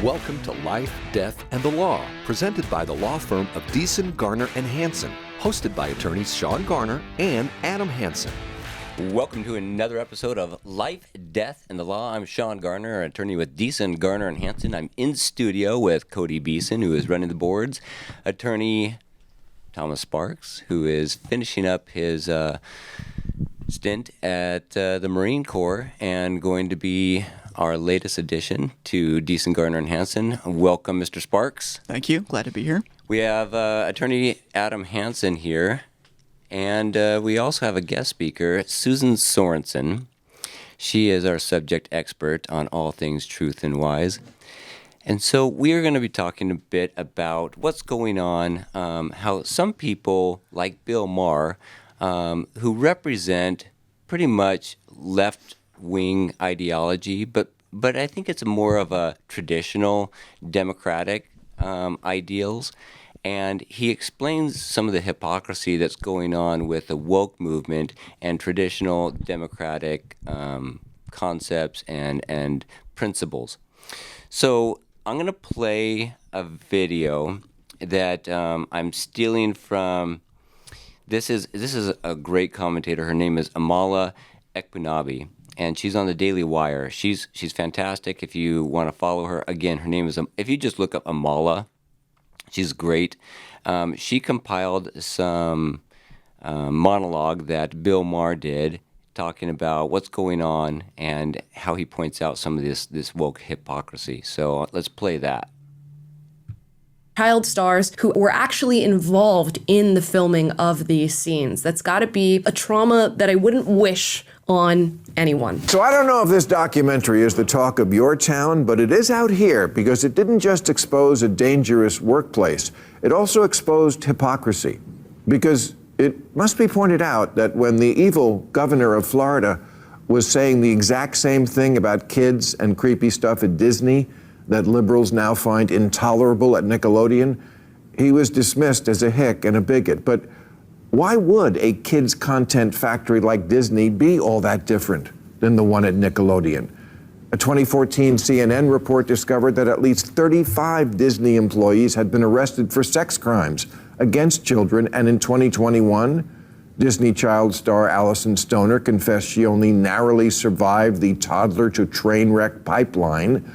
Welcome to Life, Death, and the Law, presented by the law firm of Deason, Garner, and Hansen, hosted by attorneys Shawn Garner and Adam Hansen. Welcome to another episode of Life, Death, and the Law. I'm Shawn Garner, an attorney with Deason, Garner, and Hansen. I'm in studio with Cody Beeson, who is running the boards, attorney Thomas Sparks, who is finishing up his stint at the Marine Corps and going to be our latest addition to Deason, Garner, and Hansen. Welcome, Mr. Sparks. Thank you. Glad to be here. We have attorney Adam Hansen here, and we also have a guest speaker, Susan Sorensen. She is our subject expert on all things truth and wise. And so we are going to be talking a bit about what's going on, how some people, like Bill Maher, who represent pretty much left-wing ideology, but I think it's more of a traditional democratic ideals. And he explains some of the hypocrisy that's going on with the woke movement and traditional democratic concepts and principles. So I'm going to play a video that I'm stealing from. This is a great commentator. Her name is Amala Ekpunabi, and she's on the Daily Wire. She's fantastic. If you want to follow her, again, her name is. If you just look up Amala, she's great. She compiled some monologue that Bill Maher did, talking about what's going on and how he points out some of this woke hypocrisy. So let's play that. Child stars who were actually involved in the filming of these scenes. That's got to be a trauma that I wouldn't wish on anyone. So I don't know if this documentary is the talk of your town, but it is out here because it didn't just expose a dangerous workplace. It also exposed hypocrisy. Because it must be pointed out that when the evil governor of Florida was saying the exact same thing about kids and creepy stuff at Disney that liberals now find intolerable at Nickelodeon, he was dismissed as a hick and a bigot. But why would a kids' content factory like Disney be all that different than the one at Nickelodeon? A 2014 CNN report discovered that at least 35 Disney employees had been arrested for sex crimes against children, and in 2021, Disney child star Allison Stoner confessed she only narrowly survived the toddler-to-train wreck pipeline.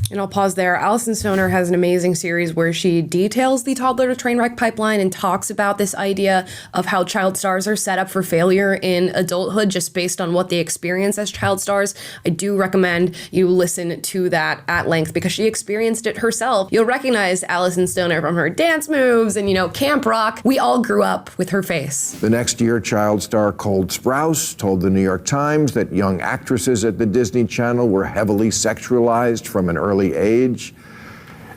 And I'll pause there. Allison Stoner has an amazing series where she details the toddler to train wreck pipeline and talks about this idea of how child stars are set up for failure in adulthood just based on what they experience as child stars. I do recommend you listen to that at length because she experienced it herself. You'll recognize Allison Stoner from her dance moves and, camp rock. We all grew up with her face. The next year, child star Cole Sprouse told the New York Times that young actresses at the Disney Channel were heavily sexualized from an early age.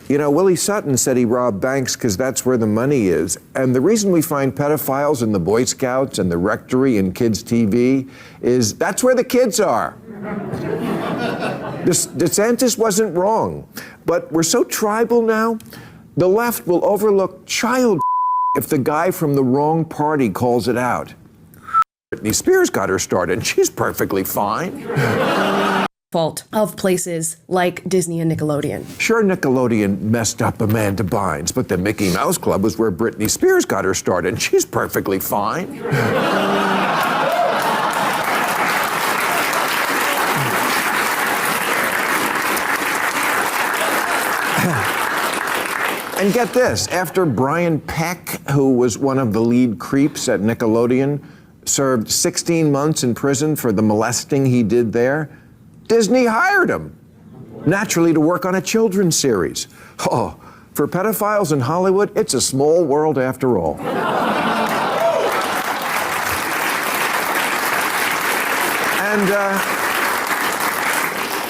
Willie Sutton said he robbed banks because that's where the money is. And the reason we find pedophiles in the Boy Scouts and the Rectory and kids' TV is that's where the kids are. DeSantis wasn't wrong. But we're so tribal now, the left will overlook child if the guy from the wrong party calls it out. Britney Spears got her started, and she's perfectly fine. Fault of places like Disney and Nickelodeon. Sure, Nickelodeon messed up Amanda Bynes, but the Mickey Mouse Club was where Britney Spears got her started, and she's perfectly fine. And get this, after Brian Peck, who was one of the lead creeps at Nickelodeon, served 16 months in prison for the molesting he did there, Disney hired him, naturally to work on a children's series. Oh, for pedophiles in Hollywood, it's a small world after all.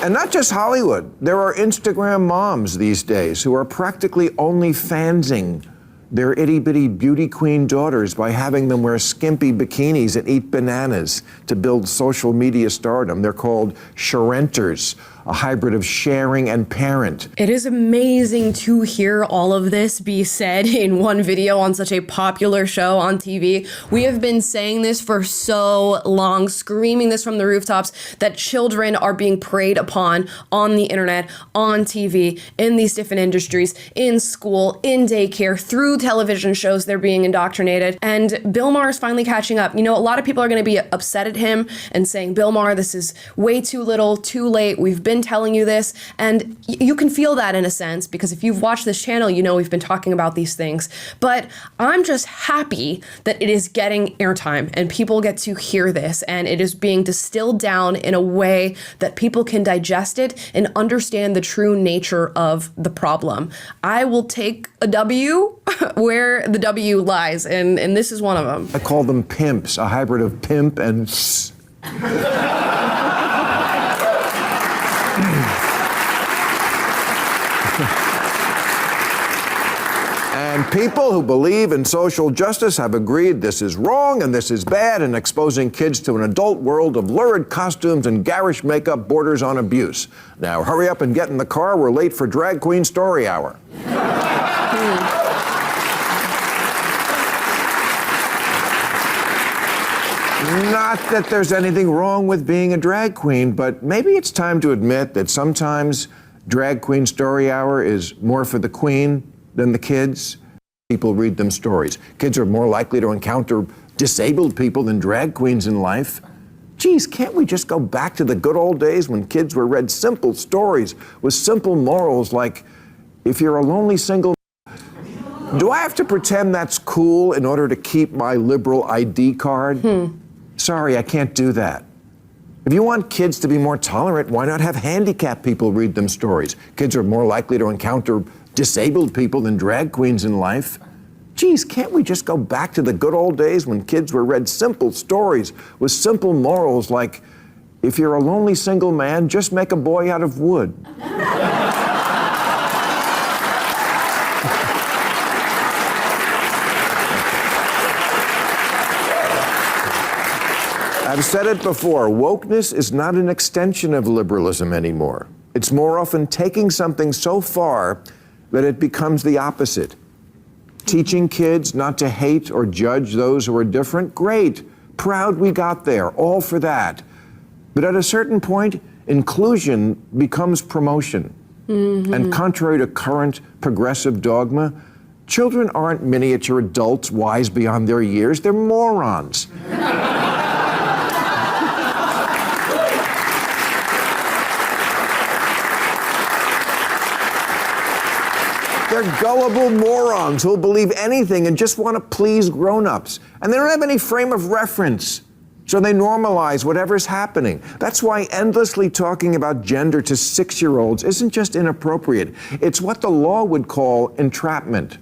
And not just Hollywood. There are Instagram moms these days who are practically only fansing their itty-bitty beauty queen daughters by having them wear skimpy bikinis and eat bananas to build social media stardom. They're called sharenters. a hybrid of sharing and parent. It is amazing to hear all of this be said in one video on such a popular show on TV. We have been saying this for so long, screaming this from the rooftops, that children are being preyed upon on the internet, on TV, in these different industries, in school, in daycare, through television shows they're being indoctrinated. And Bill Maher is finally catching up. You know, a lot of people are going to be upset at him and saying, Bill Maher, this is way too little, too late. We've been telling you this. And you can feel that in a sense, because if you've watched this channel, you know we've been talking about these things. But I'm just happy that it is getting airtime and people get to hear this, and it is being distilled down in a way that people can digest it and understand the true nature of the problem. I will take a W where the W lies, and this is one of them. I call them pimps, a hybrid of pimp and And people who believe in social justice have agreed this is wrong and this is bad, and exposing kids to an adult world of lurid costumes and garish makeup borders on abuse. Now hurry up and get in the car. We're late for Drag Queen Story Hour. Not that there's anything wrong with being a drag queen, but maybe it's time to admit that sometimes Drag Queen Story Hour is more for the queen than the kids. People read them stories. Kids are more likely to encounter disabled people than drag queens in life. Geez, can't we just go back to the good old days when kids were read simple stories with simple morals like, if you're a lonely single... Do I have to pretend that's cool in order to keep my liberal ID card? Sorry, I can't do that. If you want kids to be more tolerant, why not have handicapped people read them stories? Kids are more likely to encounter disabled people than drag queens in life. Geez, can't we just go back to the good old days when kids were read simple stories with simple morals like, if you're a lonely single man, just make a boy out of wood. I've said it before, wokeness is not an extension of liberalism anymore. It's more often taking something so far that it becomes the opposite. Teaching kids not to hate or judge those who are different, great. Proud we got there, all for that. But at a certain point, inclusion becomes promotion. And contrary to current progressive dogma, children aren't miniature adults wise beyond their years, they're morons. They're gullible morons who'll believe anything and just want to please grown-ups. And they don't have any frame of reference. So they normalize whatever's happening. That's why endlessly talking about gender to 6-year-olds isn't just inappropriate. It's what the law would call entrapment.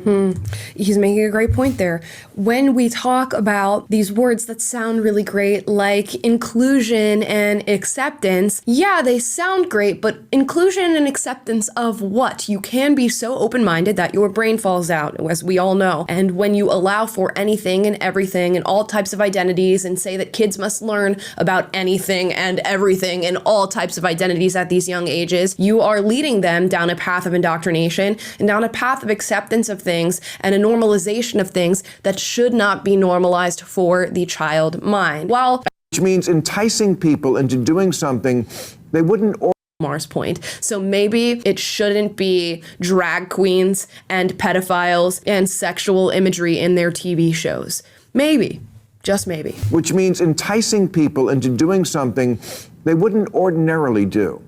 He's making a great point there. When we talk about these words that sound really great, like inclusion and acceptance, yeah, they sound great, but inclusion and acceptance of what? You can be so open-minded that your brain falls out, as we all know. And when you allow for anything and everything and all types of identities and say that kids must learn about anything and everything and all types of identities at these young ages, you are leading them down a path of indoctrination and down a path of acceptance of things and a normalization of things that should not be normalized for the child mind. Which means enticing people into doing something they wouldn't Maher's point. So maybe it shouldn't be drag queens and pedophiles and sexual imagery in their TV shows. Maybe. Just maybe. Which means enticing people into doing something they wouldn't ordinarily do.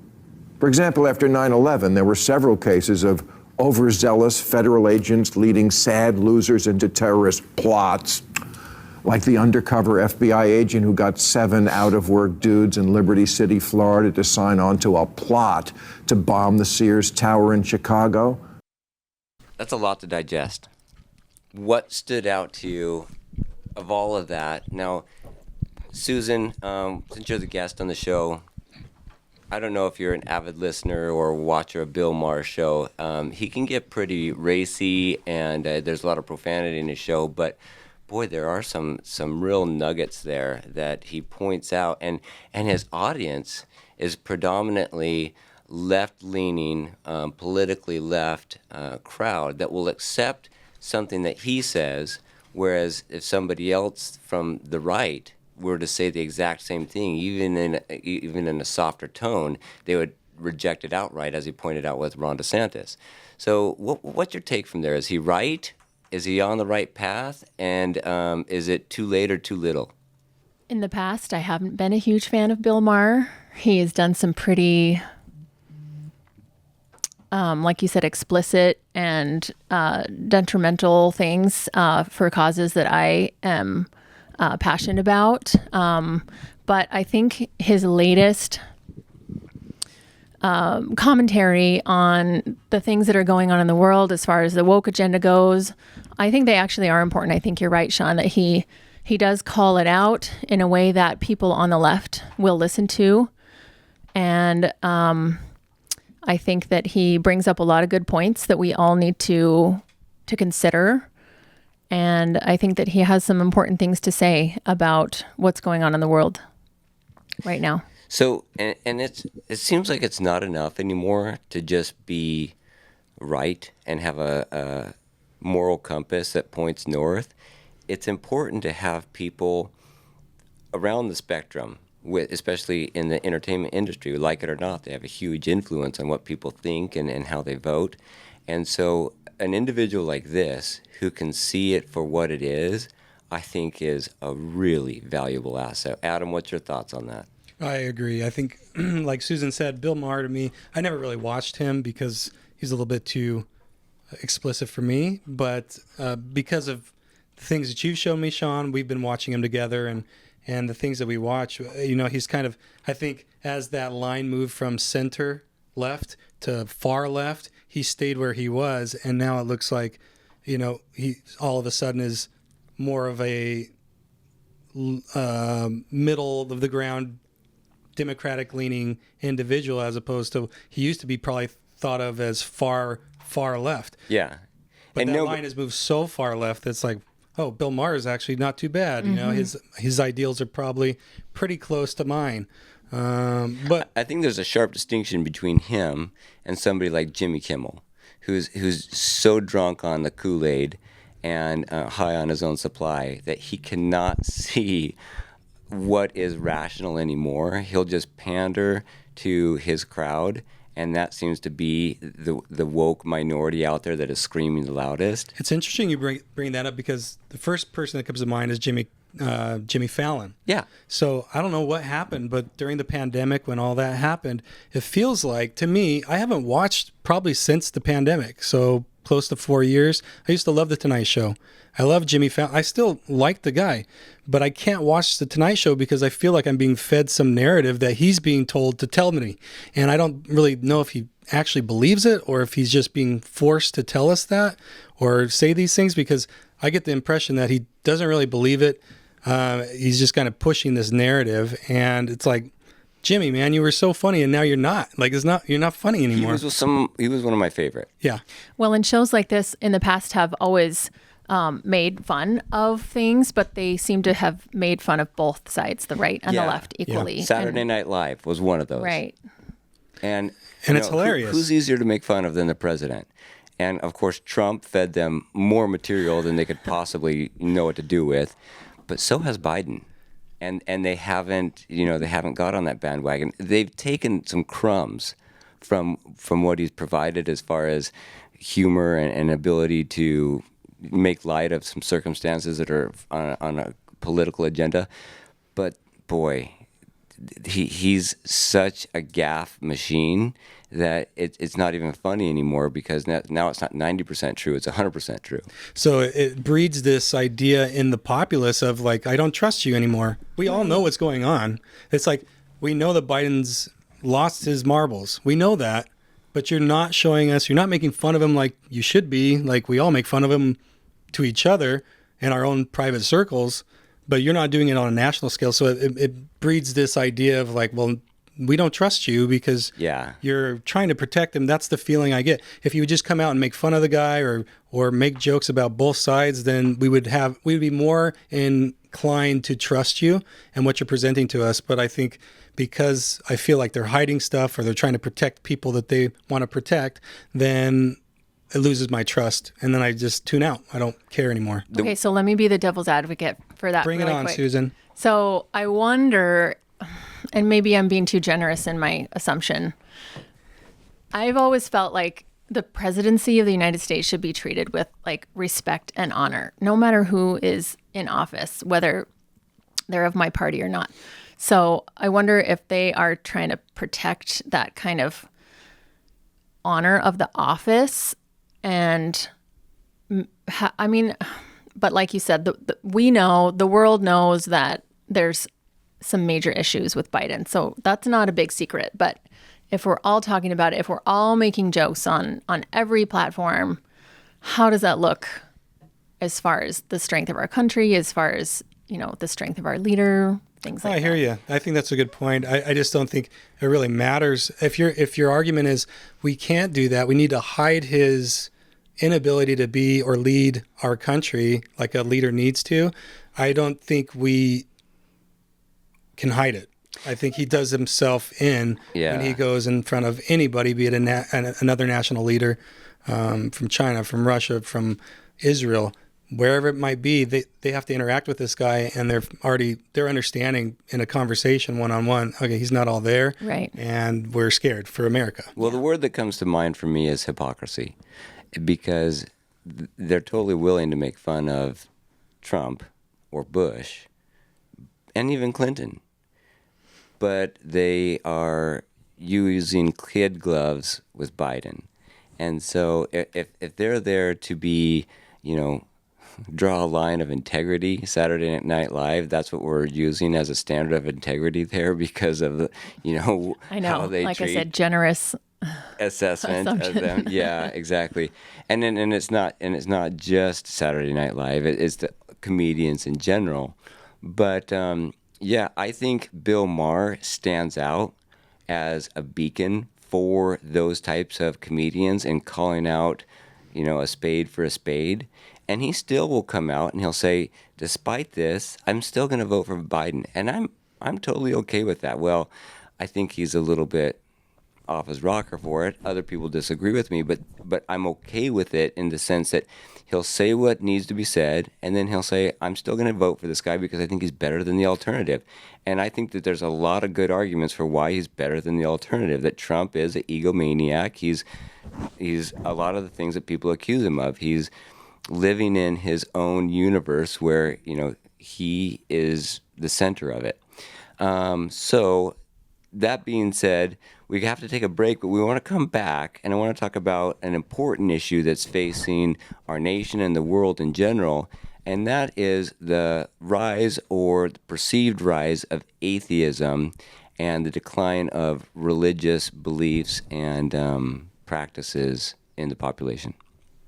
For example, after 9/11, there were several cases of overzealous federal agents leading sad losers into terrorist plots, like the undercover FBI agent who got 7 out-of-work dudes in Liberty City, Florida, to sign on to a plot to bomb the Sears Tower in Chicago. That's a lot to digest. What stood out to you of all of that? Now, Susan, since you're the guest on the show, I don't know if you're an avid listener or watcher of Bill Maher's show. He can get pretty racy, and there's a lot of profanity in his show, but boy, there are some real nuggets there that he points out, and his audience is predominantly left-leaning, politically left crowd that will accept something that he says, whereas if somebody else from the right were to say the exact same thing, even in a softer tone, they would reject it outright, as he pointed out with Ron DeSantis. So what's your take from there? Is he right? Is he on the right path? And is it too late or too little? In the past, I haven't been a huge fan of Bill Maher. He has done some pretty, like you said, explicit and detrimental things for causes that I am passionate about. But I think his latest commentary on the things that are going on in the world as far as the woke agenda goes, I think they actually are important. I think you're right, Shawn, that he does call it out in a way that people on the left will listen to. And I think that he brings up a lot of good points that we all need to consider. And I think that he has some important things to say about what's going on in the world right now. So, and it seems like it's not enough anymore to just be right and have a moral compass that points north. It's important to have people around the spectrum, especially in the entertainment industry, like it or not, they have a huge influence on what people think and how they vote. And so an individual like this who can see it for what it is, I think is a really valuable asset. Adam, what's your thoughts on that? I agree. I think, like Susan said, Bill Maher to me, I never really watched him because he's a little bit too explicit for me. But because of the things that you've shown me, Shawn, we've been watching him together, and the things that we watch, he's kind of, I think, as that line moved from center left to far left, he stayed where he was, and now it looks like, he all of a sudden is more of a middle of the ground Democratic leaning individual, as opposed to he used to be probably thought of as far left. Yeah. But and that line has moved so far left that's like, oh, Bill Maher is actually not too bad. Mm-hmm. His ideals are probably pretty close to mine. But I think there's a sharp distinction between him and somebody like Jimmy Kimmel, who's so drunk on the Kool-Aid and high on his own supply that he cannot see what is rational anymore. He'll just pander to his crowd, and that seems to be the woke minority out there that is screaming the loudest. It's interesting you bring that up, because the first person that comes to mind is Jimmy Fallon. Yeah. So I don't know what happened, but during the pandemic, when all that happened, it feels like, to me, I haven't watched probably since the pandemic, so close to 4 years. I used to love The Tonight Show. I love Jimmy Fallon. I still like the guy, but I can't watch The Tonight Show because I feel like I'm being fed some narrative that he's being told to tell me. And I don't really know if he actually believes it or if he's just being forced to tell us that or say these things, because I get the impression that he doesn't really believe it. He's just kind of pushing this narrative, and it's like, Jimmy, man, you were so funny, and now you're not. Like, you're not funny anymore. He was one of my favorite. Yeah. Well, and shows like this in the past have always made fun of things, but they seem to have made fun of both sides, the right and the left, equally. Yeah. Saturday Night Live was one of those. Right. And it's hilarious. Who's easier to make fun of than the president? And of course, Trump fed them more material than they could possibly know what to do with. But so has Biden. And they haven't got on that bandwagon. They've taken some crumbs from what he's provided as far as humor and ability to make light of some circumstances that are on a political agenda. But boy, he's such a gaffe machine that it's not even funny anymore, because now it's not 90% true, it's 100% true. So it breeds this idea in the populace of like, I don't trust you anymore. We all know what's going on. It's like, we know that Biden's lost his marbles. We know that, but you're not showing us, you're not making fun of him like you should be. Like, we all make fun of him to each other in our own private circles, but you're not doing it on a national scale. So it breeds this idea of like, well, we don't trust you because you're trying to protect him. That's the feeling I get. If you would just come out and make fun of the guy or make jokes about both sides, then we would be more inclined to trust you and what you're presenting to us. But I think because I feel like they're hiding stuff or they're trying to protect people that they want to protect, then it loses my trust, and then I just tune out. I don't care anymore. Okay, so let me be the devil's advocate for that. Bring it on, quick. Susan. So I wonder, and maybe I'm being too generous in my assumption, I've always felt like the presidency of the United States should be treated with like respect and honor, no matter who is in office, whether they're of my party or not. So I wonder if they are trying to protect that kind of honor of the office. And I mean, but like you said, we know, the world knows that there's some major issues with Biden. So that's not a big secret. But if we're all talking about it, if we're all making jokes on every platform, how does that look as far as the strength of our country, as far as, the strength of our leader, things like that? I hear you. I think that's a good point. I just don't think it really matters. If your argument is we can't do that, we need to hide his inability to be or lead our country like a leader needs to, I don't think we can hide it. I think he does himself in when he goes in front of anybody, be it another national leader from China, from Russia, from Israel, wherever it might be. They have to interact with this guy, and they're understanding in a conversation one-on-one, okay, he's not all there, right? And we're scared for America. Well, the word that comes to mind for me is hypocrisy, because they're totally willing to make fun of Trump or Bush and even Clinton, but they are using kid gloves with Biden. And so if they're there to be, draw a line of integrity, Saturday Night Live, that's what we're using as a standard of integrity there because of the, I know, how they like treat I said, generous assessment of them. Yeah, exactly. And it's not just Saturday Night Live. It's the comedians in general. But I think Bill Maher stands out as a beacon for those types of comedians and calling out, a spade for a spade. And he still will come out and he'll say, despite this, I'm still going to vote for Biden. And I'm totally okay with that. Well, I think he's a little bit off his rocker for it. Other people disagree with me, but I'm okay with it in the sense that he'll say what needs to be said, and then he'll say, I'm still going to vote for this guy because I think he's better than the alternative. And I think that there's a lot of good arguments for why he's better than the alternative, that Trump is an egomaniac. He's a lot of the things that people accuse him of. He's living in his own universe where, he is the center of it. So that being said, we have to take a break, but we want to come back, and I want to talk about an important issue that's facing our nation and the world in general, and that is the rise or the perceived rise of atheism and the decline of religious beliefs and practices in the population.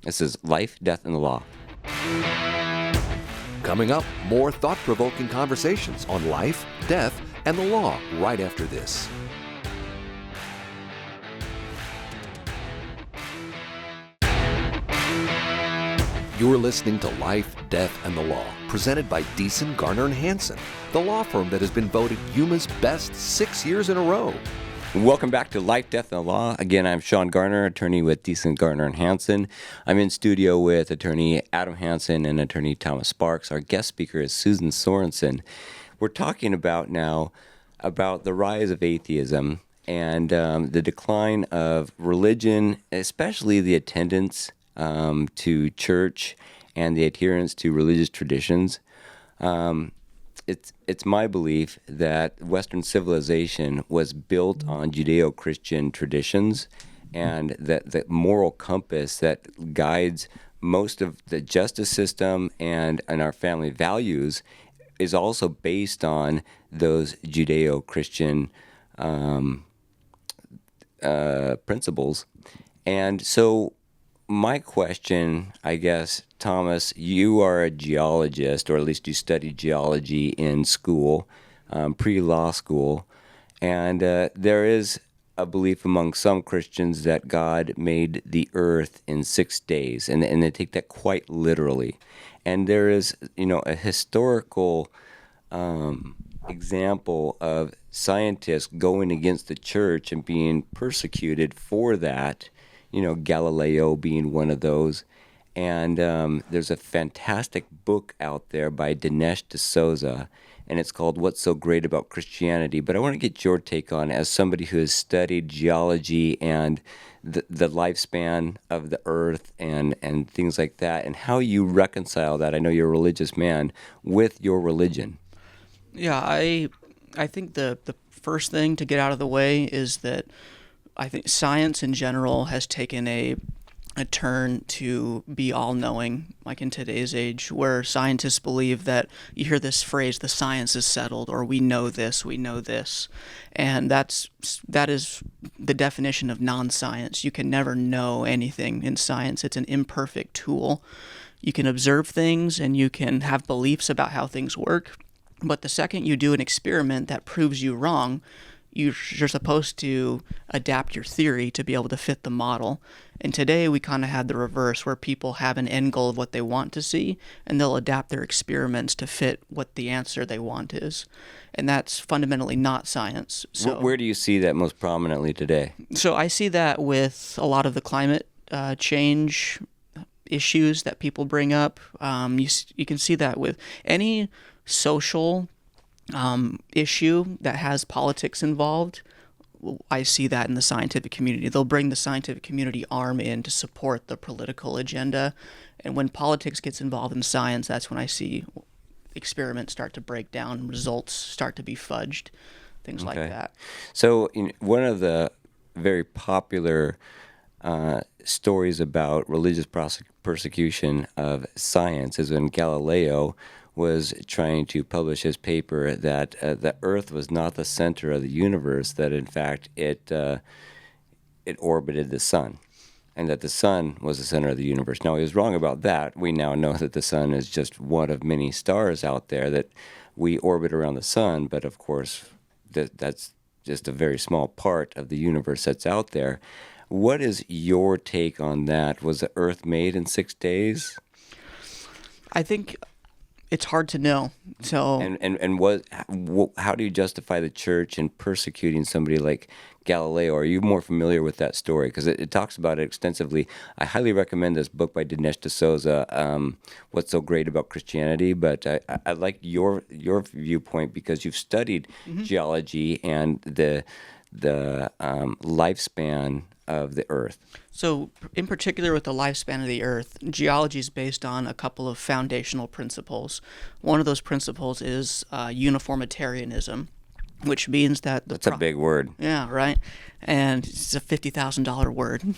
This is Life, Death, and the Law. Coming up, more thought-provoking conversations on life, death, and the law right after this. You're listening to Life, Death, and the Law, presented by Deason, Garner, and Hansen, the law firm that has been voted Yuma's best 6 years in a row. Welcome back to Life, Death, and the Law. Again, I'm Shawn Garner, attorney with Deason, Garner, and Hansen. I'm in studio with attorney Adam Hansen and attorney Thomas Sparks. Our guest speaker is Susan Sorensen. We're talking about the rise of atheism and the decline of religion, especially the attendance to church and the adherence to religious traditions. It's my belief that Western civilization was built on Judeo-Christian traditions, and that the moral compass that guides most of the justice system and our family values is also based on those Judeo-Christian principles. And so my question, I guess, Thomas, you are a geologist, or at least you studied geology in school, pre-law school, And there is a belief among some Christians that God made the earth in 6 days, and they take that quite literally. And there is, a historical example of scientists going against the church and being persecuted for that, Galileo being one of those. And there's a fantastic book out there by Dinesh D'Souza, and it's called What's So Great About Christianity. But I want to get your take on it as somebody who has studied geology and the lifespan of the earth and things like that, and how you reconcile that. I know you're a religious man, with your religion. Yeah, I think the first thing to get out of the way is that I think science in general has taken a turn to be all-knowing, like in today's age, where scientists believe that you hear this phrase, the science is settled, or we know this, and that is the definition of non-science. You can never know anything in science. It's an imperfect tool. You can observe things and you can have beliefs about how things work, but the second you do an experiment that proves you wrong, you're supposed to adapt your theory to be able to fit the model. And today we kind of had the reverse, where people have an end goal of what they want to see, and they'll adapt their experiments to fit what the answer they want is. And that's fundamentally not science. So Where do you see that most prominently today? So I see that with a lot of the climate change issues that people bring up. You can see that with any social issue that has politics involved. I see that in the scientific community. They'll bring the scientific community arm in to support the political agenda. And when politics gets involved in science, that's when I see experiments start to break down, results start to be fudged, things like that. So one of the very popular stories about religious persecution of science is when Galileo was trying to publish his paper that the Earth was not the center of the universe, that in fact it orbited the sun, and that the sun was the center of the universe. Now, he was wrong about that. We now know that the sun is just one of many stars out there, that we orbit around the sun, but of course that's just a very small part of the universe that's out there. What is your take on that? Was the Earth made in 6 days? I think it's hard to know. So how do you justify the church in persecuting somebody like Galileo? Are you more familiar with that story? Because it talks about it extensively. I highly recommend this book by Dinesh D'Souza, What's So Great About Christianity. But I like your viewpoint, because you've studied geology and the lifespan of the Earth. So in particular with the lifespan of the Earth, geology is based on a couple of foundational principles. One of those principles is uniformitarianism, which means that... That's a big word. Yeah, right. And it's a $50,000 word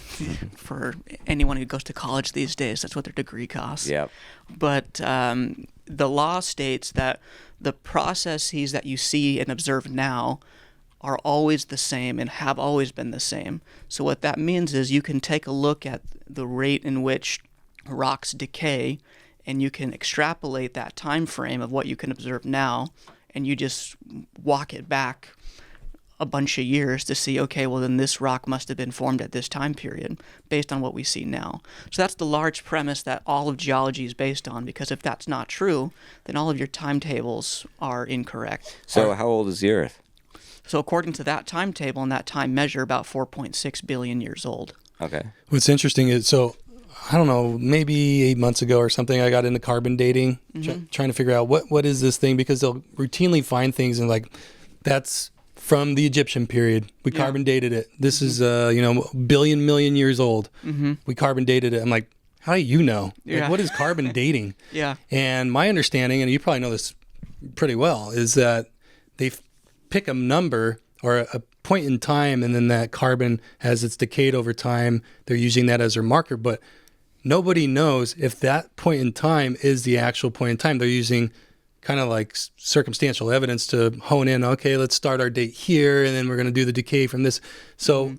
for anyone who goes to college these days. That's what their degree costs. Yep. But the law states that the processes that you see and observe now are always the same and have always been the same. So what that means is you can take a look at the rate in which rocks decay, and you can extrapolate that time frame of what you can observe now, and you just walk it back a bunch of years to see, okay, well then this rock must have been formed at this time period based on what we see now. So that's the large premise that all of geology is based on, because if that's not true, then all of your timetables are incorrect. So how old is the Earth? So according to that timetable and that time measure, about 4.6 billion years old. Okay. What's interesting is, so I don't know, maybe 8 months ago or something, I got into carbon dating, trying to figure out what is this thing, because they'll routinely find things and like, that's from the Egyptian period. We carbon dated it. This is, billion million years old. We carbon dated it. I'm like, how do you know? Like, what is carbon dating? And my understanding, and you probably know this pretty well, is that they pick a number or a point in time, and then that carbon, as it's decayed over time, they're using that as their marker. But nobody knows if that point in time is the actual point in time. They're using kind of like circumstantial evidence to hone in, okay, let's start our date here, and then we're going to do the decay from this. So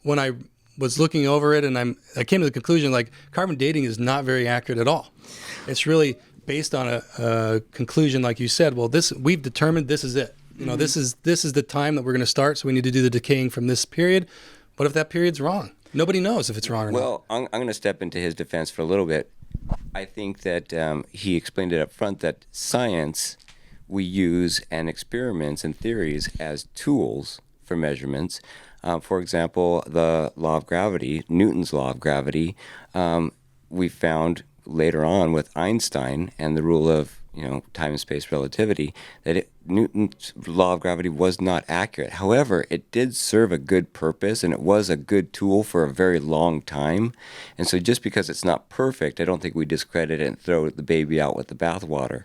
when I was looking over it, and I came to the conclusion, like, carbon dating is not very accurate at all. It's really based on a conclusion, like you said, well, we've determined this is it. You know, this is the time that we're going to start, so we need to do the decaying from this period. What if that period's wrong? Nobody knows if it's wrong or not. Well, I'm going to step into his defense for a little bit. I think that he explained it up front that science we use and experiments and theories as tools for measurements. For example, the law of gravity, Newton's law of gravity, we found later on with Einstein and the rule of time and space relativity, that Newton's law of gravity was not accurate. However, it did serve a good purpose, and it was a good tool for a very long time. And so just because it's not perfect, I don't think we discredit it and throw the baby out with the bathwater.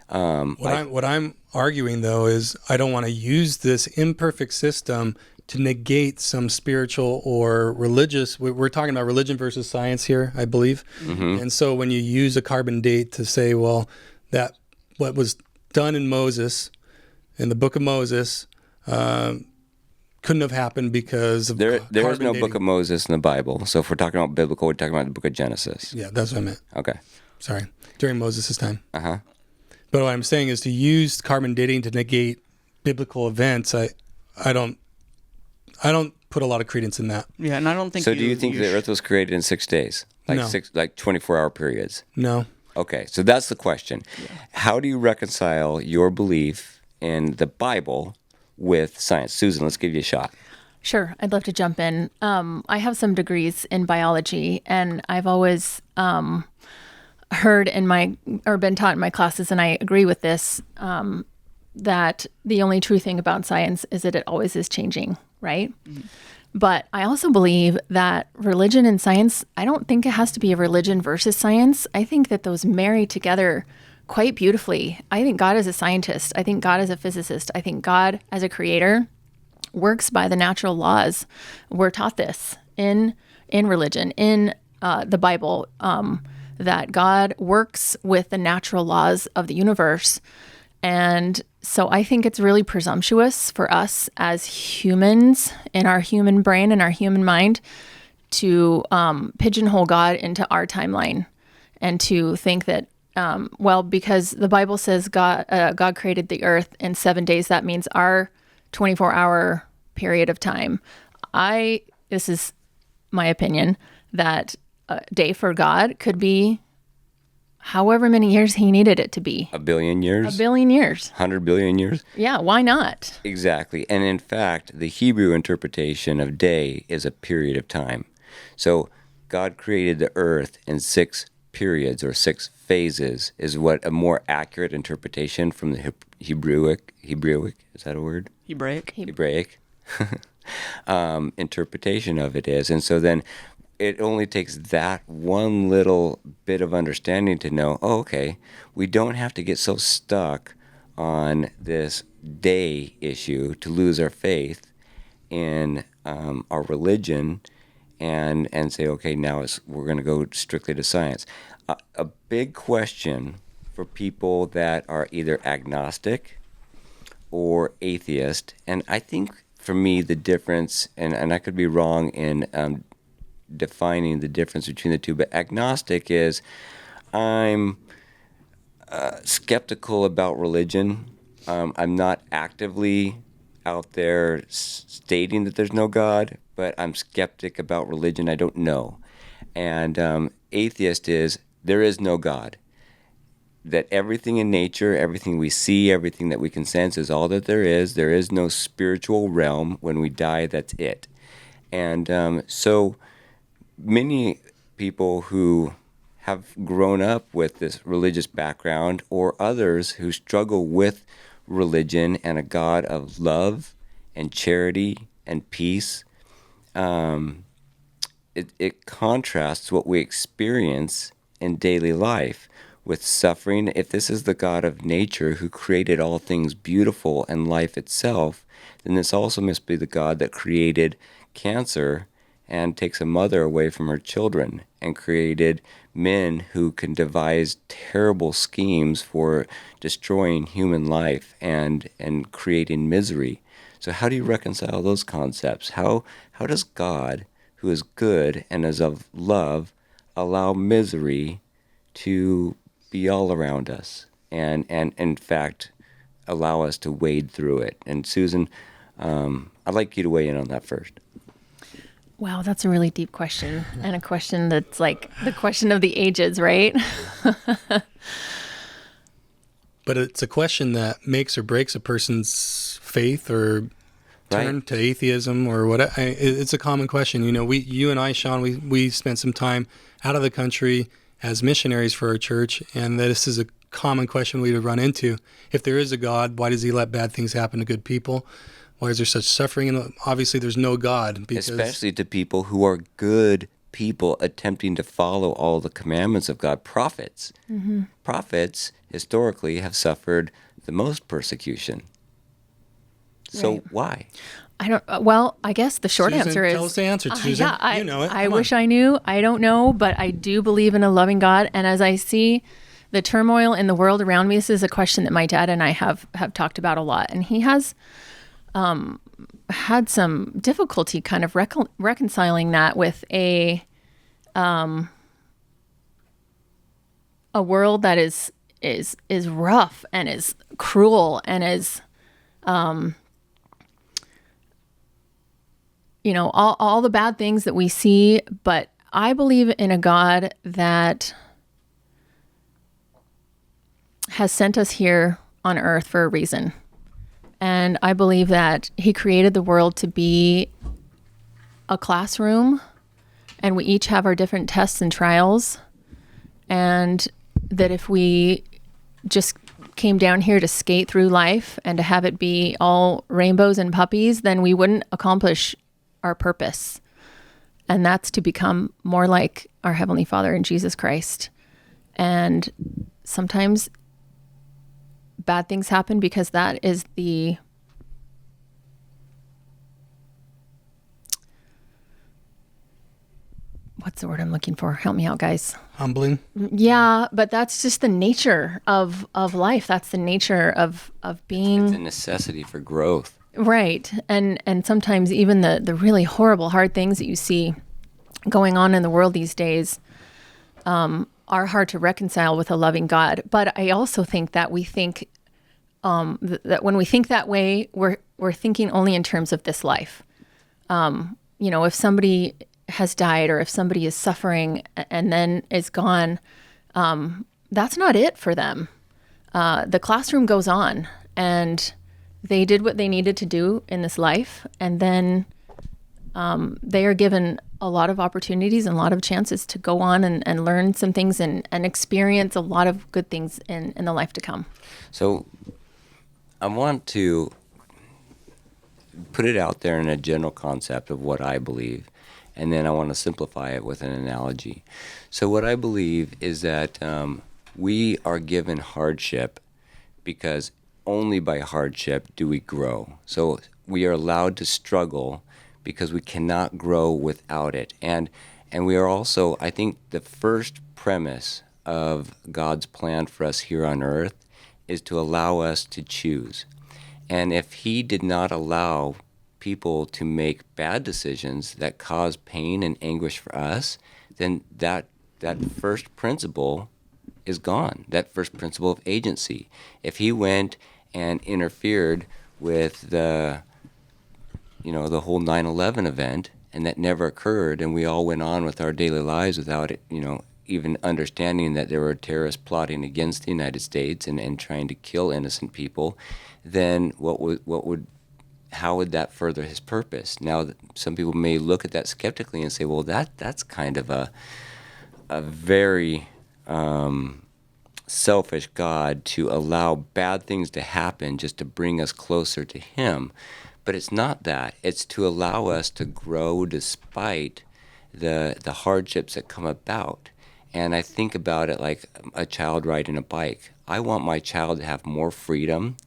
What I'm arguing, though, is I don't want to use this imperfect system to negate some spiritual or religious. We're talking about religion versus science here, I believe. Mm-hmm. And so when you use a carbon date to say, well, that what was done in Moses, in the book of Moses, couldn't have happened because of there is no dating. book of Moses in the Bible. So if we're talking about biblical, we're talking about the book of Genesis. Yeah, that's what I meant. Okay. Sorry. During Moses' time. Uh-huh. But what I'm saying is to use carbon dating to negate biblical events, I don't put a lot of credence in that. Yeah, and I don't think. So do you think the Earth was created in 6 days, like No. 24-hour periods? No. Okay, so that's the question. Yeah. How do you reconcile your belief in the Bible with science? Susan, let's give you a shot. Sure, I'd love to jump in. I have some degrees in biology, and I've always heard been taught in my classes, and I agree with this, that the only true thing about science is that it always is changing, right? Mm-hmm. But I also believe that religion and science, I don't think it has to be a religion versus science. I think that those marry together quite beautifully. I think God is a scientist. I think God is a physicist. I think God as a creator works by the natural laws. We're taught this in religion, in the Bible, that God works with the natural laws of the universe. And so I think it's really presumptuous for us as humans in our human brain and our human mind to pigeonhole God into our timeline and to think that, because the Bible says God created the earth in 7 days, that means our 24-hour period of time. This is my opinion, that a day for God could be however many years he needed it to be. A billion years? A billion years. 100 billion years? Yeah, why not? Exactly. And in fact, the Hebrew interpretation of day is a period of time. So God created the earth in 6 periods or 6 phases is what a more accurate interpretation from the Hebrewic, is that a word? Hebraic. Interpretation of it is. And so then it only takes that one little bit of understanding to know, okay, we don't have to get so stuck on this day issue to lose our faith in our religion and say, okay, now we're going to go strictly to science. A big question for people that are either agnostic or atheist, and I think for me the difference, and I could be wrong in defining the difference between the two, but agnostic is I'm skeptical about religion. I'm not actively out there stating that there's no God, but I'm skeptic about religion. I don't know. And atheist is there is no God. That everything in nature, everything we see, everything that we can sense is all that there is. There is no spiritual realm. When we die, that's it. And so many people who have grown up with this religious background or others who struggle with religion and a God of love and charity and peace, it contrasts what we experience in daily life with suffering. If this is the God of nature who created all things beautiful and life itself, then this also must be the God that created cancer and takes a mother away from her children and created men who can devise terrible schemes for destroying human life and creating misery. So how do you reconcile those concepts? How does God, who is good and is of love, allow misery to be all around us and in fact allow us to wade through it. And Susan, I'd like you to weigh in on that first. Wow, that's a really deep question, and a question that's like the question of the ages, right? But it's a question that makes or breaks a person's faith or turn Right. to atheism or what. It's a common question. You know, you and I, Shawn, we spent some time out of the country as missionaries for our church, and this is a common question we would run into. If there is a God, why does he let bad things happen to good people? Why is there such suffering? And obviously there's no God. Because Especially to people who are good people attempting to follow all the commandments of God. Prophets. Prophets historically have suffered the most persecution. So Right. why? I don't. Well, I guess the short Susan, answer is tell us the answer, Susan. Yeah, You know it. I Come wish on. I knew. I don't know, but I do believe in a loving God. And as I see the turmoil in the world around me, this is a question that my dad and I have talked about a lot, and he has had some difficulty kind of reconciling that with a world that is rough and is cruel and is all the bad things that we see. But I believe in a God that has sent us here on earth for a reason. And I believe that he created the world to be a classroom, and we each have our different tests and trials. And that if we just came down here to skate through life and to have it be all rainbows and puppies, then we wouldn't accomplish our purpose. And that's to become more like our Heavenly Father in Jesus Christ. And sometimes bad things happen because that is the what's the word I'm looking for? Help me out, guys. Humbling. Yeah, but that's just the nature of life. That's the nature of being It's a necessity for growth. right. And sometimes even the really horrible, hard things that you see going on in the world these days are hard to reconcile with a loving God. But I also think that we think that when we think that way, we're thinking only in terms of this life. If somebody has died or if somebody is suffering and then is gone, that's not it for them. The classroom goes on, and they did what they needed to do in this life, and then they are given a lot of opportunities and a lot of chances to go on and learn some things and experience a lot of good things in the life to come. So I want to put it out there in a general concept of what I believe, and then I want to simplify it with an analogy. So what I believe is that we are given hardship because only by hardship do we grow. So we are allowed to struggle because we cannot grow without it. And we are also, I think the first premise of God's plan for us here on earth is to allow us to choose. And if he did not allow people to make bad decisions that cause pain and anguish for us, then that first principle is gone, that first principle of agency. If he went and interfered with the whole 9/11 event, and that never occurred, and we all went on with our daily lives without it, even understanding that there were terrorists plotting against the United States and trying to kill innocent people, then how would that further his purpose? Now, some people may look at that skeptically and say, well, that's kind of a very selfish God to allow bad things to happen just to bring us closer to him. But it's not that. It's to allow us to grow despite the hardships that come about. And I think about it like a child riding a bike. I want my child to have more freedom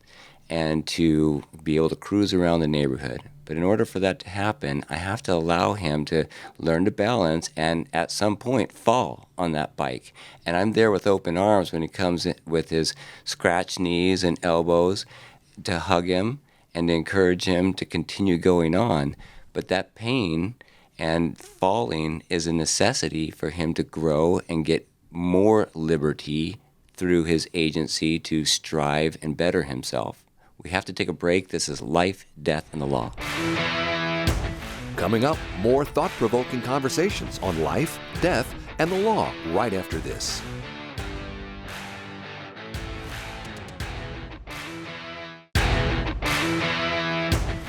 and to be able to cruise around the neighborhood. But in order for that to happen, I have to allow him to learn to balance and at some point fall on that bike. And I'm there with open arms when he comes in with his scratched knees and elbows to hug him and to encourage him to continue going on. But that pain and falling is a necessity for him to grow and get more liberty through his agency to strive and better himself. We have to take a break. This is Life, Death, and the Law. Coming up, more thought-provoking conversations on life, death, and the law right after this.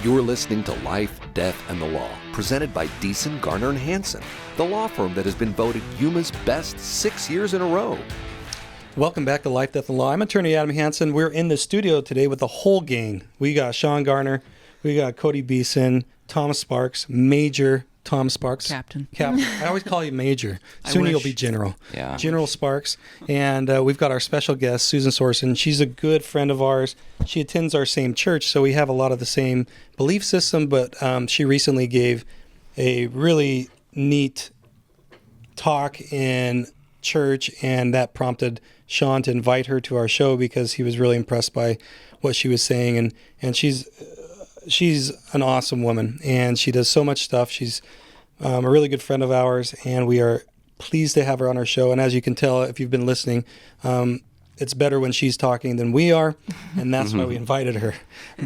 You're listening to Life, Death, and the Law, presented by Susan Garner and Hansen, the law firm that has been voted Yuma's best 6 years in a row. Welcome back to Life, Death, and Law. I'm attorney Adam Hansen. We're in the studio today with the whole gang. We got Shawn Garner, we got Cody Beeson, Tom Sparks, Major Tom Sparks. Captain. I always call you Major. Soon you'll be General. Yeah. General Sparks. And we've got our special guest, Susan Sorensen. She's a good friend of ours. She attends our same church, so we have a lot of the same belief system, but she recently gave a really neat talk in church, and that prompted Shawn to invite her to our show because he was really impressed by what she was saying. And she's an awesome woman, and she does so much stuff. She's a really good friend of ours, and we are pleased to have her on our show. And as you can tell, if you've been listening, it's better when she's talking than we are, and that's why we invited her.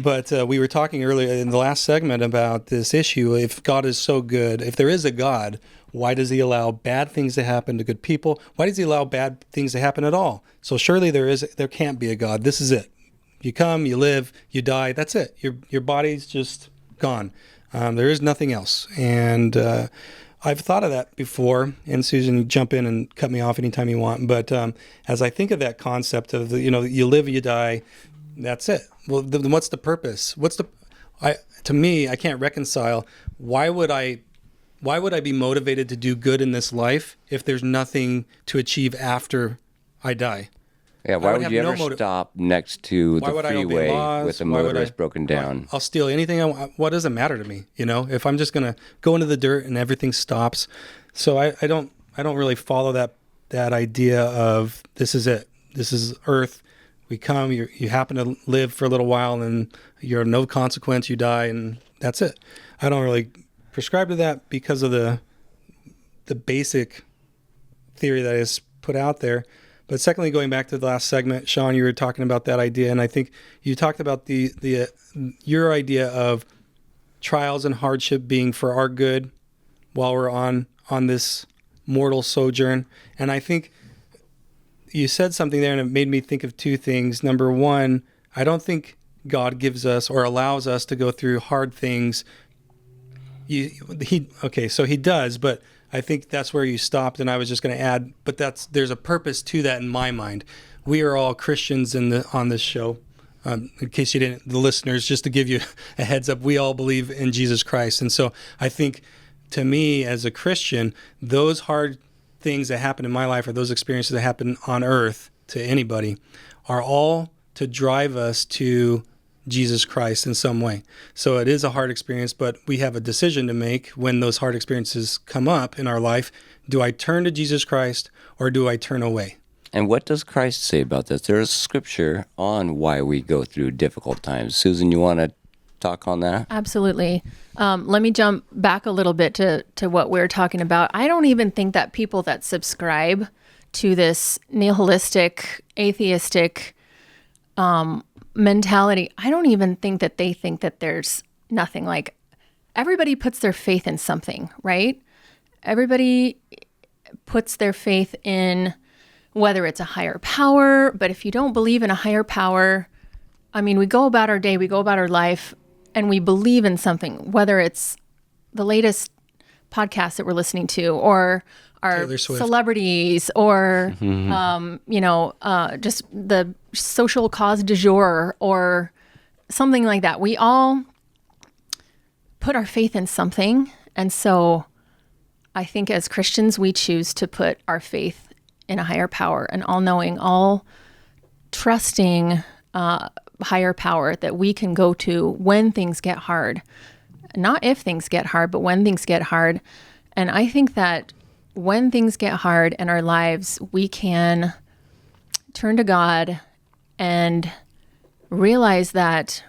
But we were talking earlier in the last segment about this issue. If God is so good, if there is a God, why does he allow bad things to happen to good people? Why does he allow bad things to happen at all? So surely there can't be a God. This is it. You come, you live, you die. That's it. Your body's just gone. There is nothing else. And I've thought of that before. And Susan, you jump in and cut me off anytime you want. But as I think of that concept of you live, you die. That's it. Well, what's the purpose? To me, I can't reconcile. Why would I be motivated to do good in this life if there's nothing to achieve after I die? Yeah, why would you ever stop next to the freeway with the motorist broken down? I'll steal anything I want. What does it matter to me? If I'm just going to go into the dirt and everything stops. So I don't really follow that idea of this is it. This is Earth. We come, you happen to live for a little while, and you're no consequence, you die, and that's it. I don't really prescribe to that because of the basic theory that is put out there. But secondly, going back to the last segment, Shawn, you were talking about that idea, and I think you talked about your idea of trials and hardship being for our good while we're on this mortal sojourn. And I think you said something there, and it made me think of two things. Number one, I don't think God gives us or allows us to go through hard things. So he does, but I think that's where you stopped, and I was just going to add, but there's a purpose to that in my mind. We are all Christians on this show. In case you didn't, the listeners, just to give you a heads up, we all believe in Jesus Christ. And so I think, to me, as a Christian, those hard things that happen in my life, or those experiences that happen on earth to anybody, are all to drive us to Jesus Christ in some way. So it is a hard experience, but we have a decision to make when those hard experiences come up in our life. Do I turn to Jesus Christ, or do I turn away? And what does Christ say about this? There is scripture on why we go through difficult times. Susan, you want to talk on that? Absolutely. Let me jump back a little bit to what we're talking about. I don't even think that people that subscribe to this nihilistic, atheistic mentality, I don't even think that they think that there's nothing. Like, everybody puts their faith in something, right? Everybody puts their faith in whether it's a higher power, but if you don't believe in a higher power, I mean, we go about our day, we go about our life, and we believe in something, whether it's the latest podcast that we're listening to, or our celebrities, or just the social cause du jour, or something like that. We all put our faith in something, and so I think as Christians, we choose to put our faith in a higher power, an all-knowing, all-trusting higher power that we can go to when things get hard. Not if things get hard, but when things get hard. And I think that when things get hard in our lives, we can turn to God and realize that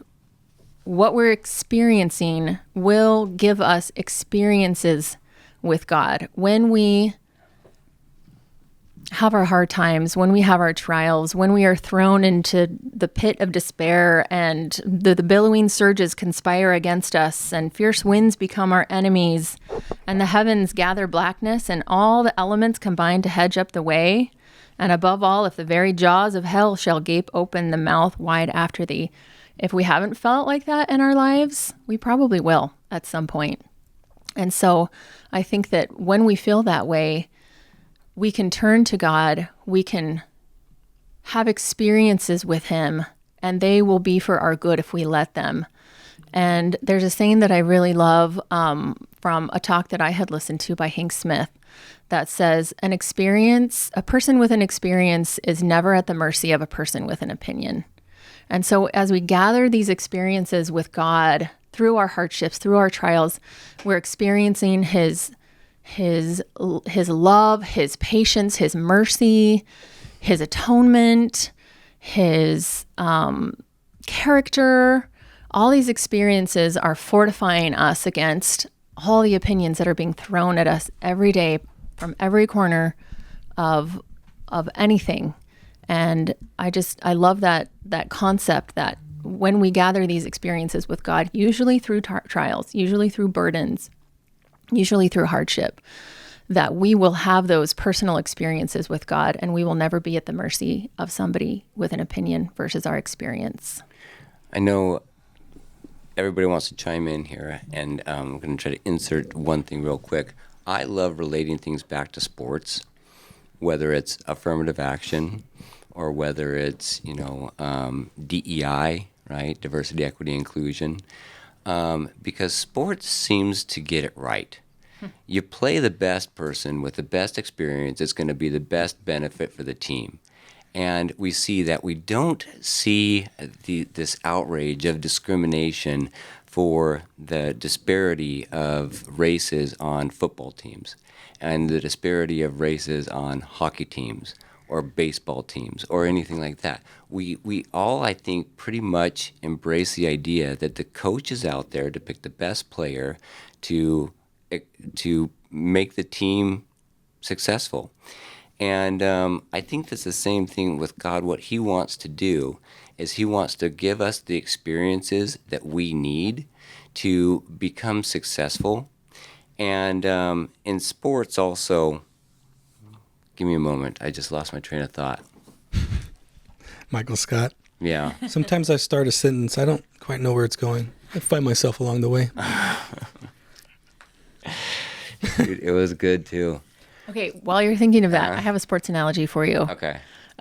what we're experiencing will give us experiences with God. When we have our hard times, when we have our trials, when we are thrown into the pit of despair and the billowing surges conspire against us and fierce winds become our enemies and the heavens gather blackness and all the elements combine to hedge up the way, and above all, if the very jaws of hell shall gape open the mouth wide after thee. If we haven't felt like that in our lives, we probably will at some point. And so I think that when we feel that way, we can turn to God, we can have experiences with him, and they will be for our good if we let them. And there's a saying that I really love from a talk that I had listened to by Hank Smith that says, a person with an experience is never at the mercy of a person with an opinion. And so as we gather these experiences with God through our hardships, through our trials, we're experiencing his love, his patience, his mercy, his atonement, his character. All these experiences are fortifying us against all the opinions that are being thrown at us every day from every corner of anything. And I love that concept that when we gather these experiences with God, usually through trials, usually through burdens, usually through hardship, that we will have those personal experiences with God and we will never be at the mercy of somebody with an opinion versus our experience. I know everybody wants to chime in here, and I'm going to try to insert one thing real quick. I love relating things back to sports, whether it's affirmative action or whether it's, DEI, right? Diversity, equity, inclusion. Because sports seems to get it right. You play the best person with the best experience, it's going to be the best benefit for the team. And we see that we don't see this outrage of discrimination for the disparity of races on football teams and the disparity of races on hockey teams or baseball teams or anything like that. We all, I think, pretty much embrace the idea that the coach is out there to pick the best player to make the team successful. And I think that's the same thing with God. What he wants to do is he wants to give us the experiences that we need to become successful. And in sports also, give me a moment. I just lost my train of thought. Michael Scott. Yeah. Sometimes I start a sentence, I don't quite know where it's going. I find myself along the way. Dude, it was good too. Okay, while you're thinking of that, I have a sports analogy for you.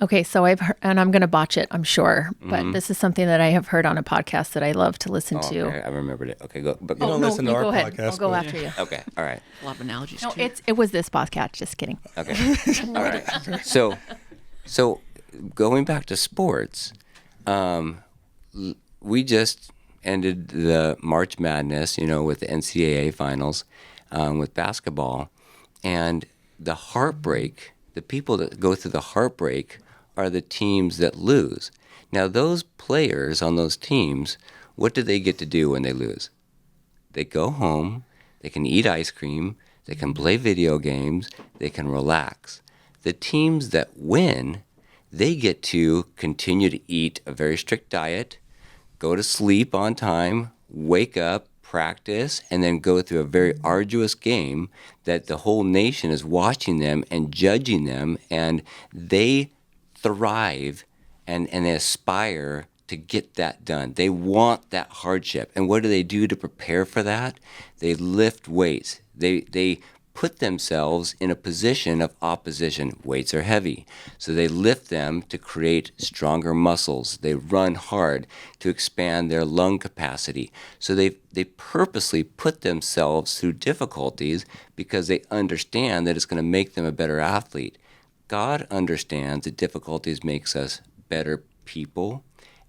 Okay, so I've heard, and I'm going to botch it, I'm sure, but this is something that I have heard on a podcast that I love to listen to. Okay, I remembered it. Okay, go. But You don't listen to our go ahead. podcast. I'll go but- after you. Okay, all right. A lot of analogies No, too. it was this podcast. Just kidding. Okay. All right. So going back to sports, we just ended the March Madness, with the NCAA finals, with basketball, and the heartbreak, the people that go through the heartbreak are the teams that lose. Now, those players on those teams, what do they get to do when they lose? They go home, they can eat ice cream, they can play video games, they can relax. The teams that win, they get to continue to eat a very strict diet, go to sleep on time, wake up, practice, and then go through a very arduous game that the whole nation is watching them and judging them, and they thrive and they aspire to get that done. They want that hardship. And what do they do to prepare for that? They lift weights. They put themselves in a position of opposition. Weights are heavy, so they lift them to create stronger muscles. They run hard to expand their lung capacity. So they purposely put themselves through difficulties because they understand that it's going to make them a better athlete. God understands that difficulties makes us better people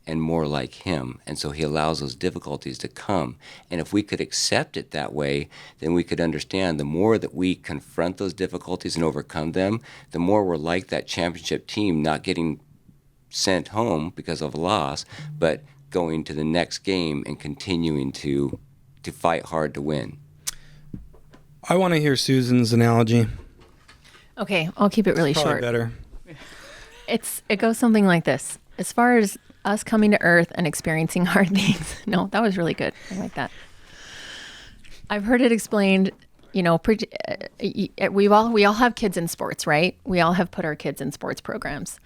and more like him. And so he allows those difficulties to come. And if we could accept it that way, then we could understand the more that we confront those difficulties and overcome them, the more we're like that championship team, not getting sent home because of a loss, but going to the next game and continuing to fight hard to win. I want to hear Susan's analogy. Okay, I'll keep it really Probably short. better. It goes something like this. As far as us coming to Earth and experiencing hard things. No, that was really good. I like that. I've heard it explained. We all have kids in sports, right? We all have put our kids in sports programs,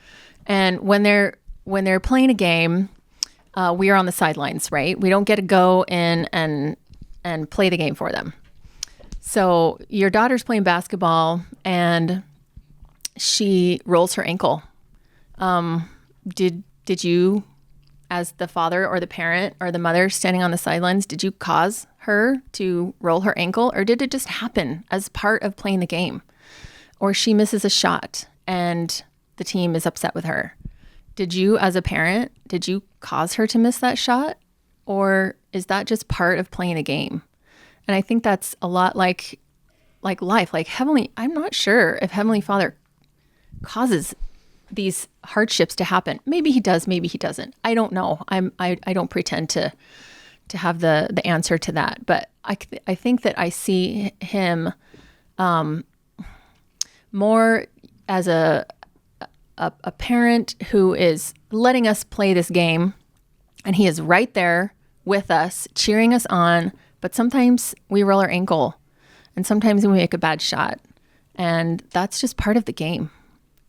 and when they're playing a game, we are on the sidelines, right? We don't get to go in and play the game for them. So your daughter's playing basketball and she rolls her ankle. Did you, as the father or the parent or the mother standing on the sidelines, did you cause her to roll her ankle, or did it just happen as part of playing the game? Or she misses a shot and the team is upset with her. Did you, as a parent, did you cause her to miss that shot? Or is that just part of playing a game? And I think that's a lot like life, like I'm not sure if Heavenly Father causes these hardships to happen. Maybe he does, maybe he doesn't. I don't know. I don't pretend to have the answer to that. But I think that I see him more as a parent who is letting us play this game, and he is right there with us, cheering us on. But sometimes we roll our ankle, and sometimes we make a bad shot, and that's just part of the game.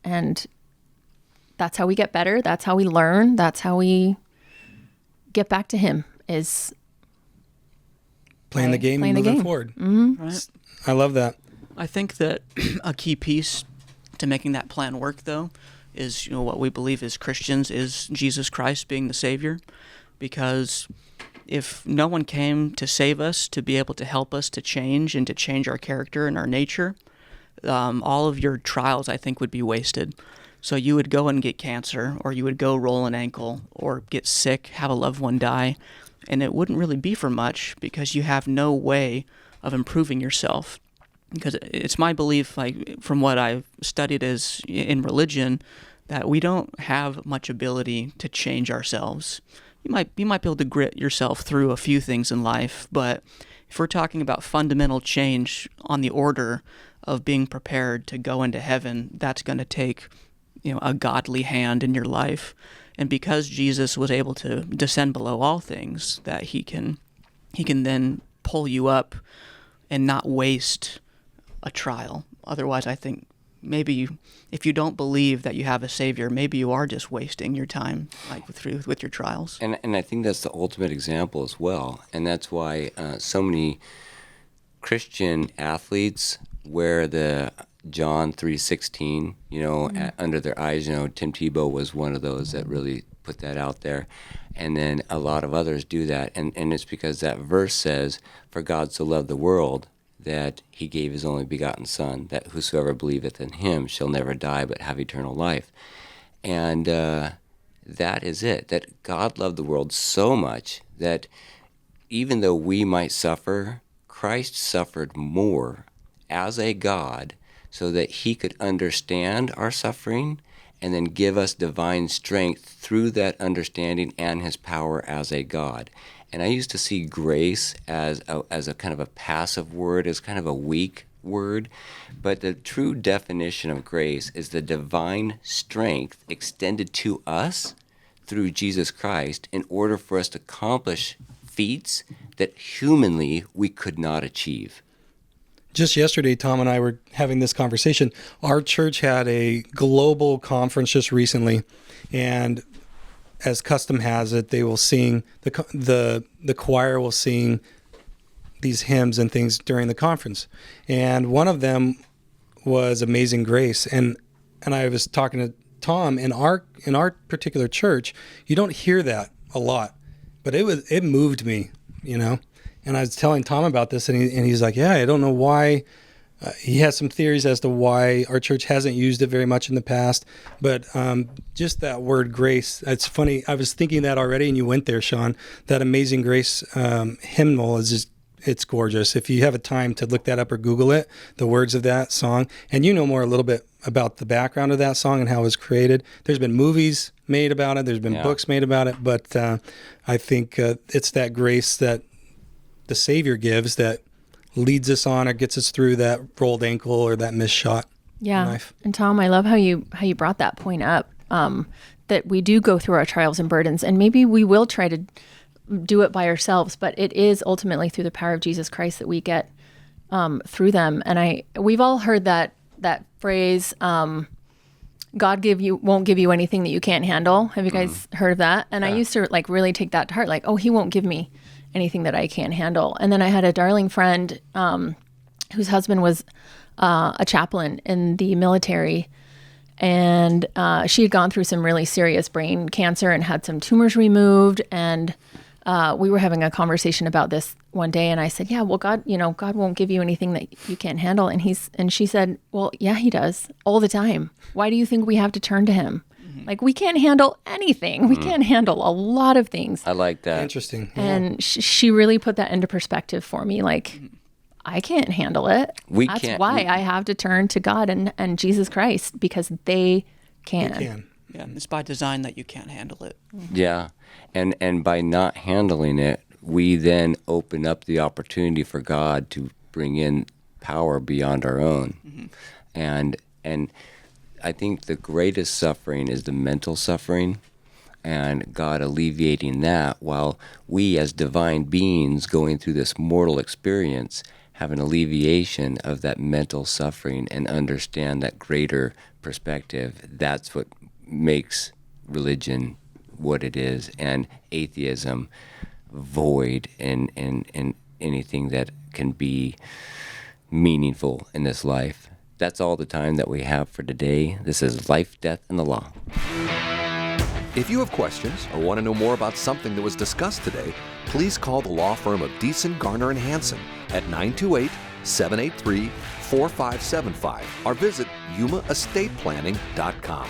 And that's how we get better. That's how we learn. That's how we get back to him, is Playing the game playing and the moving game. forward. Right. I love that. I think that a key piece to making that plan work, though, is what we believe as Christians is Jesus Christ being the Savior. Because if no one came to save us, to be able to help us to change and to change our character and our nature, all of your trials, I think, would be wasted. So you would go and get cancer, or you would go roll an ankle, or get sick, have a loved one die, and it wouldn't really be for much because you have no way of improving yourself. Because it's my belief, like from what I've studied as in religion, that we don't have much ability to change ourselves. You might be able to grit yourself through a few things in life, but if we're talking about fundamental change on the order of being prepared to go into heaven, that's going to take a godly hand in your life. And because Jesus was able to descend below all things, that he can then pull you up and not waste a trial. Otherwise, I think maybe if you don't believe that you have a Savior, maybe you are just wasting your time, like with your trials. And I think that's the ultimate example as well. And that's why so many Christian athletes wear the John 3:16, under their eyes. Tim Tebow was one of those that really put that out there. And then a lot of others do that. And it's because that verse says, "For God so loved the world that he gave his only begotten Son, that whosoever believeth in him shall never die but have eternal life." And that is it, that God loved the world so much that even though we might suffer, Christ suffered more as a God so that he could understand our suffering and then give us divine strength through that understanding and his power as a God. And I used to see grace as a kind of a passive word, as kind of a weak word. But the true definition of grace is the divine strength extended to us through Jesus Christ in order for us to accomplish feats that humanly we could not achieve. Just yesterday, Tom and I were having this conversation. Our church had a global conference just recently, and as custom has it, they will sing, the choir will sing these hymns and things during the conference. And one of them was Amazing Grace. And I was talking to Tom, in our particular church, you don't hear that a lot, but it moved me, And I was telling Tom about this, and he's like, yeah, I don't know why. He has some theories as to why our church hasn't used it very much in the past. But just that word grace, it's funny. I was thinking that already, and you went there, Shawn. That Amazing Grace hymnal is just, it's gorgeous. If you have a time to look that up or Google it, the words of that song, and you know more a little bit about the background of that song and how it was created. There's been movies made about it. There's been books made about it. But I think it's that grace that the Savior gives that leads us on or gets us through that rolled ankle or that missed shot. Yeah. Life. And Tom, I love how you brought that point up, that we do go through our trials and burdens, and maybe we will try to do it by ourselves, but it is ultimately through the power of Jesus Christ that we get through them. And we've all heard that phrase, God won't give you anything that you can't handle. Have you guys heard of that? And I used to like really take that to heart, like, oh, he won't give me anything that I can't handle. And then I had a darling friend whose husband was a chaplain in the military, and she had gone through some really serious brain cancer and had some tumors removed. And we were having a conversation about this one day, and I said, yeah, well, God won't give you anything that you can't handle. And she said, well, yeah, he does all the time. Why do you think we have to turn to him? Like, we can't handle anything. We can't handle a lot of things. I like that. Interesting. And she really put that into perspective for me. Like, I can't handle it. That's why I have to turn to God and Jesus Christ, because they can. You can. Yeah, it's by design that you can't handle it. Yeah. And by not handling it, we then open up the opportunity for God to bring in power beyond our own. And I think the greatest suffering is the mental suffering, and God alleviating that, while we as divine beings going through this mortal experience have an alleviation of that mental suffering and understand that greater perspective. That's what makes religion what it is, and atheism void in anything that can be meaningful in this life. That's all the time that we have for today. This is Life, Death, and the Law. If you have questions or want to know more about something that was discussed today, please call the law firm of Hansen, Garner, and Hansen at 928-783-4575 or visit yumaestateplanning.com.